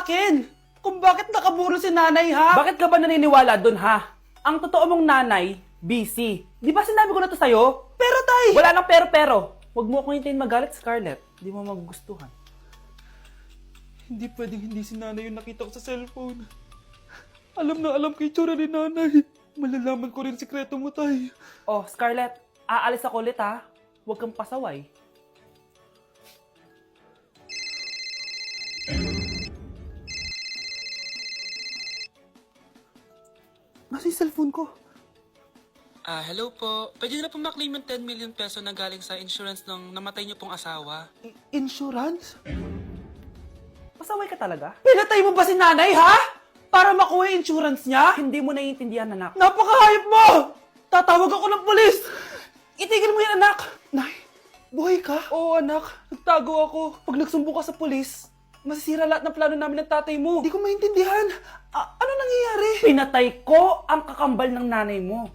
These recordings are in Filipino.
sa akin kung bakit nakaburo si nanay, ha? Bakit ka ba naniniwala dun, ha? Ang totoo mong nanay, busy. Di ba sinabi ko na to sa'yo? Pero tay! Wala nang pero. Huwag mo akong hintayin magalit, Scarlett. Di mo magugustuhan. Hindi pwedeng hindi si nanay yung nakita ko sa cellphone. Alam na alam ko yung tsura ni nanay. Malalaman ko rin sikreto mo, tay. Oh, Scarlett, aalis ako ulit, ha? Huwag kang pasaway. Nasa yung cellphone ko? Hello po. Pwede na po maklaim yung 10 million peso na galing sa insurance ng namatay niyo pong asawa. Insurance? Pasaway ka talaga? Pinatay mo ba si nanay, ha? Para makuha yung insurance niya? Hindi mo naiintindihan, anak. Napakahayop mo! Tatawag ako ng pulis! Itigil mo yan, anak! Nay, buhay ka? Oo, anak. Nagtago ako. Pag nagsumbong ka sa pulis, masisira lahat ng plano namin ng tatay mo. Hindi ko maintindihan. Ano nangyayari? Pinatay ko ang kakambal ng nanay mo.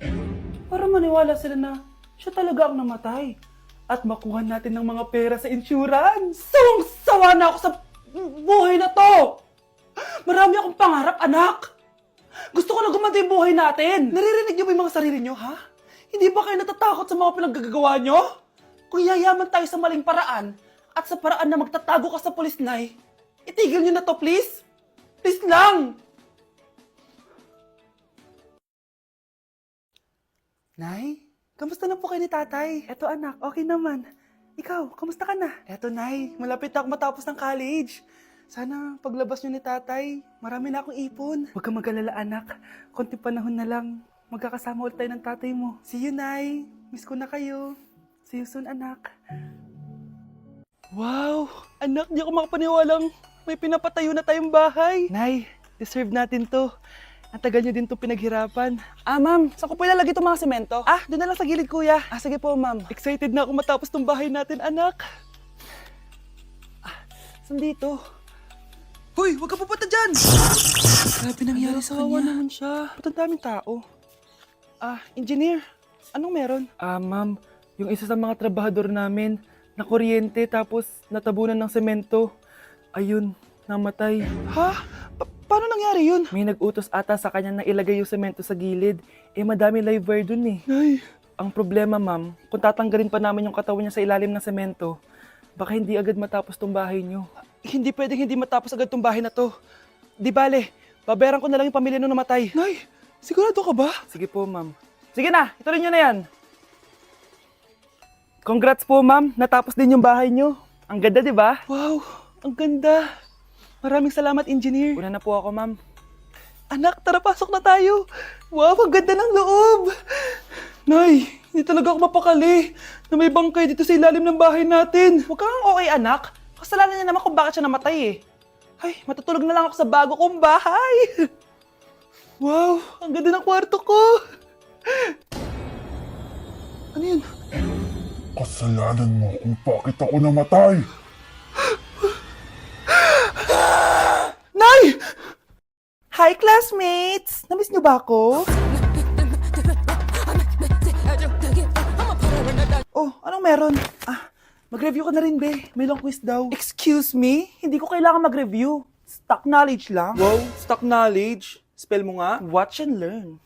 Para maniwala sila na siya talaga ang namatay. At makuha natin ng mga pera sa insurance. Sawang-sawa na ako sa buhay na to! Marami akong pangarap, anak! Gusto ko na gumanda yung buhay natin! Naririnig niyo ba yung mga sarili niyo, ha? Hindi ba kayo natatakot sa mga pinaggagawa niyo? Kung yayaman tayo sa maling paraan at sa paraan na magtatago ka sa pulis, Nay, itigil niyo na to, please! Please lang! Nay, kamusta na po kayo ni tatay? Eto anak, okay naman. Ikaw, kamusta ka na? Eto Nay, malapit na ako matapos ng college. Sana paglabas niyo ni tatay, marami na akong ipon. Huwag kang mag-alala anak, konti panahon na lang. Magkakasama ulit tayo ng tatay mo. See you, Nay. Miss ko na kayo. See you soon, anak. Wow! Anak, di ako makapaniwalang may pinapatayo na tayong bahay. Nay, deserve natin to. Ang tagal niyo din to pinaghirapan. Ma'am, saan ko po ilalagay itong mga semento? Doon na lang sa gilid, kuya. Sige po, ma'am. Excited na ako matapos tong bahay natin, anak. Saan dito? Hoy, huwag ka pupunta dyan! Grabe nangyari sa kanya. Naman siya. Ba't ang daming tao? Engineer, anong meron? Ma'am, yung isa sa mga trabahador namin, nakuryente tapos natabunan ng semento. Ayun, namatay. Ha? Paano nangyari yun? May nag-utos ata sa kanya na ilagay yung semento sa gilid. Madami live wire dun eh. Nay. Ang problema, ma'am, kung tatanggalin pa namin yung katawan niya sa ilalim ng semento, baka hindi agad matapos tong bahay niyo. Hindi pwedeng hindi matapos agad tong bahay na to. Di bale, babayaran ko na lang yung pamilya nung namatay. Nay, sigurado ka ba? Sige po, ma'am. Sige na, ituloy niyo na yan. Congrats po, ma'am. Natapos din yung bahay niyo. Ang ganda, di ba? Wow, ang ganda. Maraming salamat, engineer. Una na po ako, ma'am. Anak, tara pasok na tayo. Wow, ang ganda ng loob. Nay, hindi talaga ako mapakali na may bangkay dito sa ilalim ng bahay natin. Huwag kang okay, anak. Kasalanan niya naman kung bakit siya namatay eh. Ay, matutulog na lang ako sa bago kong bahay. Wow, ang ganda ng kwarto ko. Ano yun? Kasalanan mo kung bakit ako namatay. Nay! Hi, classmates! Namiss niyo ba ako? Oh, anong meron? Mag-review ka na rin, be. May long quiz daw. Excuse me? Hindi ko kailangan mag-review. Stock knowledge lang. Wow, stock knowledge. Spell mo nga. Watch and learn.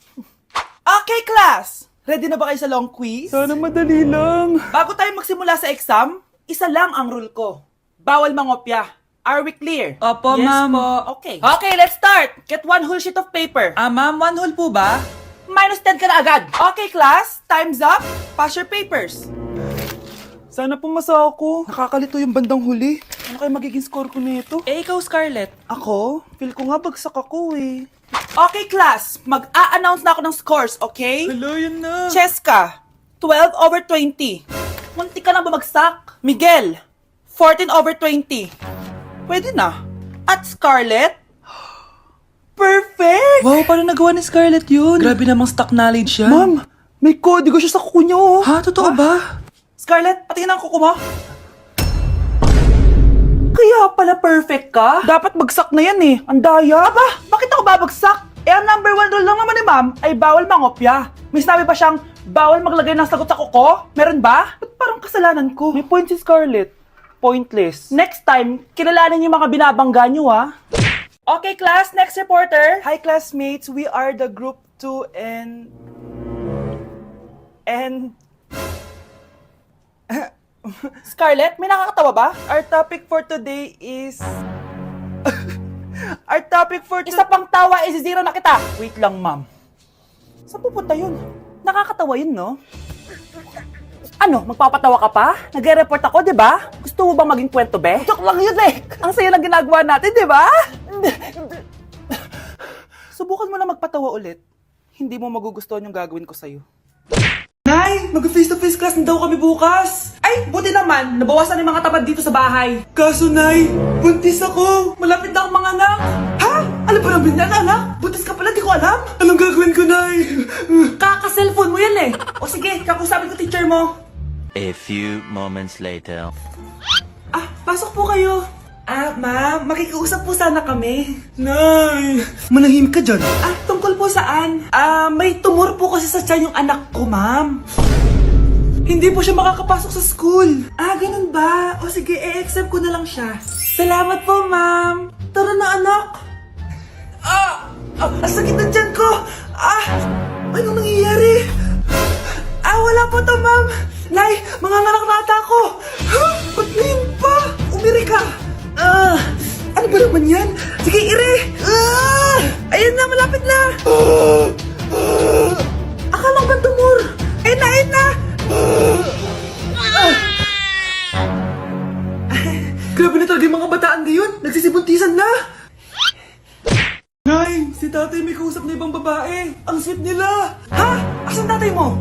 Okay, class! Ready na ba kayo sa long quiz? Sana madali lang. Bago tayo magsimula sa exam, isa lang ang rule ko. Bawal mangopya. Are we clear? Opo, Yes ma'am. po. Okay. Okay, let's start. Get one whole sheet of paper. Ma'am, 1 whole po ba? Minus 10 ka na agad. Okay, class. Time's up. Pass your papers. Sana pumasa ako. Nakakalito yung bandang huli. Ano kaya magiging score ko nito? Ikaw, Scarlett. Ako? Feel ko nga bagsak ako eh. Okay, class. Mag-a-announce na ako ng scores, okay? Hello, yun na. Cheska, 12/20. Munti ka na bumagsak. Miguel, 14/20. Pwede na. At Scarlett, perfect! Wow, paano nagawa ni Scarlett yun? Grabe namang stock knowledge yan. Ma'am, may kodigo siya sa kuko niyo. Oh. Ha? Totoo ba? Scarlett, patingin ang kuko mo. Kaya pala perfect ka? Dapat bagsak na yan eh. Ang daya. Aba, bakit ako babagsak? Ang number 1 rule lang naman ni ma'am ay bawal mangopya. May sinabi pa siyang bawal maglagay ng sagot sa kuko? Meron ba? Ba't parang kasalanan ko? May point si Scarlett. Pointless. Next time, kilalanin yung mga binabangga nyo, ha? Okay, class, next reporter. Hi, classmates. We are the group 2 and... Scarlett, may nakakatawa ba? Our topic for today is... Our topic for Isa pang tawa is zero na kita. Wait lang, ma'am. Saan pupunta yun? Nakakatawa yun, no? Ano, magpapatawa ka pa? Nagre-report ako, di ba? Gusto mo bang maging kwento, be? Joke lang yun, eh. Ang saya ng ginagawa natin, di ba? Subukan mo na magpatawa ulit. Hindi mo magugustuhan yung gagawin ko sa'yo. Nay, mag-face-to-face class na daw kami bukas. Ay, buti naman, nabawasan yung mga tamad dito sa bahay. Kaso, Nay, buntis ako. Malapit na akong mga anak. Ha? Alam ba namin yan, anak? Buntis ka pala, di ko alam. Anong gagawin ko, Nay? Kaka-cellphone mo yan eh. O sige, kakusapin ko teacher mo. A few moments later. Ah, pasok po kayo. Ah, ma'am, makikiusap po sana kami. Nay, manahimik ka dyan. Ah, tungkol po saan? Ah, may tumor po kasi sa tiyan yung anak ko, ma'am. Hindi po siya makakapasok sa school. Ah, ganun ba? O sige, i-accept ko na lang siya. Salamat po, ma'am. Tara na, anak. Ang sakit ng tiyan ko. Ah, anong nangyayari? Ah, wala po to, ma'am. Nay, manganganak na ata ako. Ha? Ba't ngayon pa? Umiri ka. Ano ba naman yan? Sige, ire! Ayun na, malapit na! Akala ko ba tumor? Ayun na! Grabe na talaga yung mga bataan ngayon! Nagsisibuntisan na! Nay, si tatay may kausap na ibang babae. Ang sweet nila! Ha? Asan tatay mo?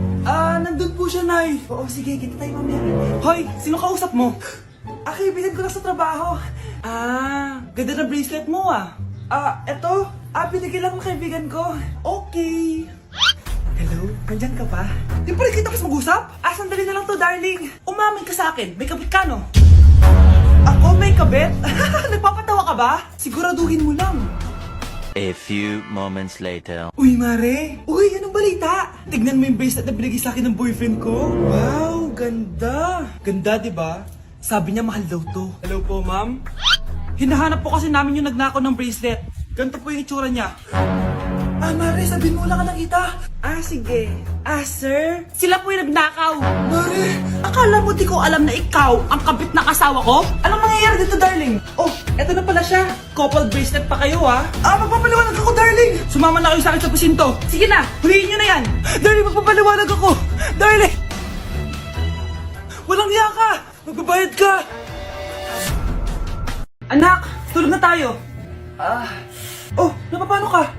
Nandun po siya, Nay. Oo, sige, kita tayo mamaya. Hoy, sino kausap mo? Kaibigan ko lang sa trabaho. Ganda na bracelet mo eto. Binigyan lang ng kaibigan ko. Okay. Hello, nandyan ka pa? Di pa rin kita mas mag-usap? Sandali na lang to, darling. Umamin ka sa akin, may kabit ka, no? Ako may kabit? Nagpapatawa ka ba? Siguraduhin mo lang. A few moments later. Uy, Mare! Uy, anong balita? Tignan mo yung bracelet na binigay sa akin ng boyfriend ko. Wow, ganda! Ganda, di ba? Sabi niya mahal daw to. Hello po, ma'am? Hinahanap po kasi namin yung nagnakaw ng bracelet. Ganito po yung itsura niya. Mare, sabihin mo wala ka nakita. Sige. Sir? Sila po yung nagnakaw. Mare, akala mo di ko alam na ikaw ang kabit ng asawa ko? Anong mangyayari dito, darling? Oh, eto na pala siya. Couple bracelet pa kayo, magpapaliwanag ako, darling. Sumama na kayo sa akin sa presinto. Sige na, huliin nyo na yan. Darling, magpapaliwanag ako. Darling! Walang hiya ka! Magbabayad ka! Anak, tulog na tayo. Oh, napapano ka?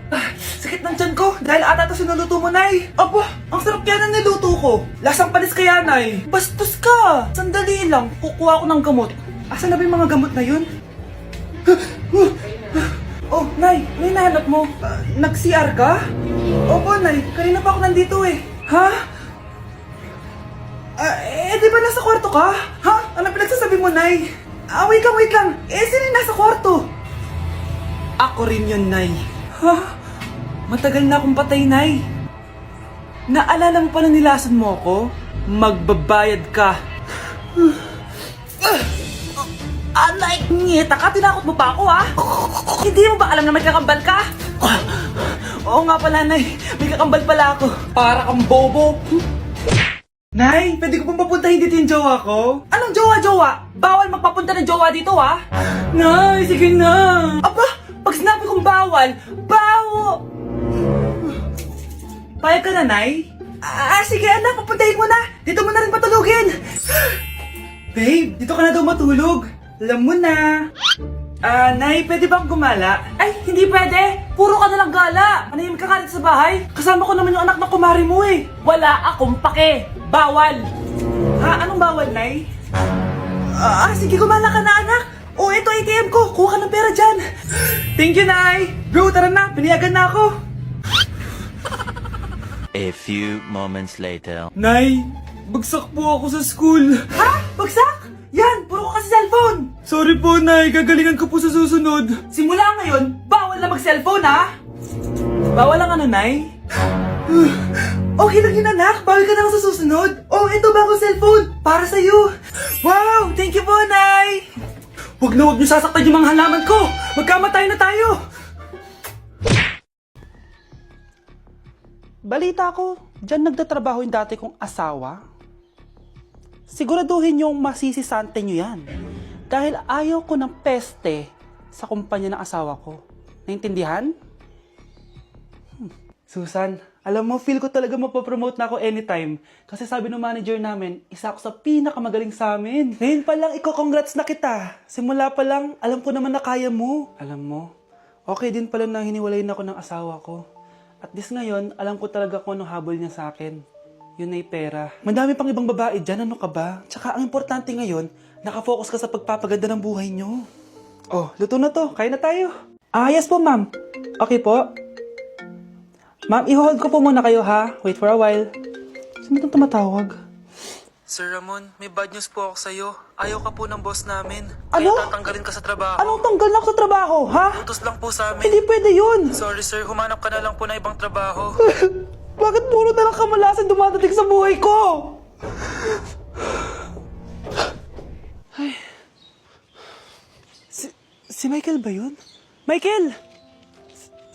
Sakit ng tiyan ko dahil ata ito sinuluto mo, Nay. Aba, ang sarap kaya ng niluto ko. Lasang panis kaya, Nay. Bastos ka. Sandali lang, kukuha ko ng gamot. Asan na ba yung mga gamot na yun? Oh, Nay, may nahanap mo. Nag-CR ka? Opo, Nay. Kanina pa ako nandito eh. Ha? Di ba nasa kwarto ka? Ha? Ano pinagsasabi mo, Nay? Wait lang. Sino yung nasa kwarto? Ako rin yun, Nay. Ha? Matagal na akong patay, Nay. Naalala mo pa na nilasan mo ako? Magbabayad ka. Nay, ngita ka, tinakot mo pa ako, Hindi mo ba alam na may kakambal ka? Oo nga pala, Nay. May kakambal pala ako. Para kang bobo. Nay, pwede ko pong papuntahin dito yung jowa ko? Anong jowa? Bawal magpapunta ng jowa dito, Nay, sige na. Aba, pag sinabi kong bawal, Payag ka na, Nay? Sige anak, papuntahin mo na. Dito mo na rin patulugin. Babe, dito ka na daw matulog. Alam mo na. Nay, pwede bang gumala? Ay, hindi pwede. Puro ka na lang gala. Manahimik ka ka dito sa bahay. Kasama ko naman yung anak na kumari mo eh. Wala akong pake. Bawal. Anong bawal, Nay? Sige, gumala ka na, anak. Ito ATM ko. Kuha ka ng pera dyan. Thank you, Nay. Bro, tara na. Piniyagan na ako. A few moments later. Nay, bagsak po ako sa school. Ha? Bagsak? Yan, puro ka kasi cellphone. Sorry po, Nay. Gagalingan ko po sa susunod. Simula ngayon, bawal na mag-cellphone, Bawal lang Nay? Okay lang yun, anak. Bawal ka na lang sa susunod. Ito bagong cellphone. Para sa'yo. Wow, thank you po, Nay. Huwag niyo sasaktan yung mga halaman ko. Magkamatay na tayo. balita ko, dyan nagtatrabaho yung dati kong asawa. Siguraduhin yung masisisante nyo yan. Dahil ayaw ko ng peste sa kumpanya ng asawa ko. Naintindihan? Susan, alam mo, feel ko talaga mapapromote na ako anytime. Kasi sabi ng manager namin, isa ako sa pinakamagaling sa amin. Ngayon pa lang, congrats na kita. Simula pa lang, alam ko naman na kaya mo. Alam mo, okay din pala na hiniwalay na ako ng asawa ko. At least ngayon, alam ko talaga kung anong habol niya sa akin. Yun ay pera. Madami pang ibang babae dyan, ano ka ba? Tsaka ang importante ngayon, nakafocus ka sa pagpapaganda ng buhay nyo. Oh, luto na to. Kain na tayo. Yes po, ma'am. Okay po. Ma'am, i-hold ko po muna kayo ha. Wait for a while. Sino itong tumatawag? Sir Ramon, may bad news po ako sa'yo. Ayaw ka po ng boss namin. Ano? Kaya tatanggalin ka sa trabaho. Anong tanggal na ako sa trabaho, ha? Utos lang po sa amin. Hindi pwede yun. Sorry sir, humanap ka na lang po ng ibang trabaho. Bakit puro na lang kamalasan dumadating sa buhay ko? Ay. Si Michael ba yun? Michael!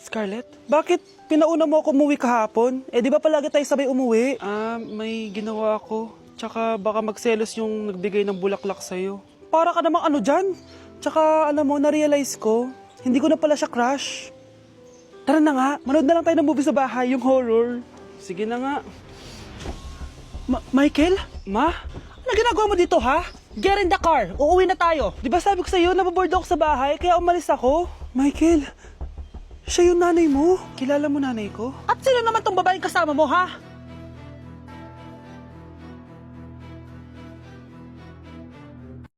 Scarlett, bakit pinauna mo ako umuwi kahapon? Eh, di ba palagi tayo sabay umuwi? May ginawa ako. Tsaka baka magselos yung nagbigay ng bulaklak sa'yo. Para ka namang ano dyan? Tsaka alam mo, na-realize ko, hindi ko na pala siya crush. Tara na nga, manood na lang tayo ng movie sa bahay, yung horror. Sige na nga. Michael? Ma? Ano ginagawa mo dito, ha? Get in the car, uuwi na tayo. Di ba sabi ko sa'yo, nababoard ako sa bahay, kaya umalis ako? Michael, siya yung nanay mo. Kilala mo nanay ko? At sino naman tong babaeng kasama mo, ha?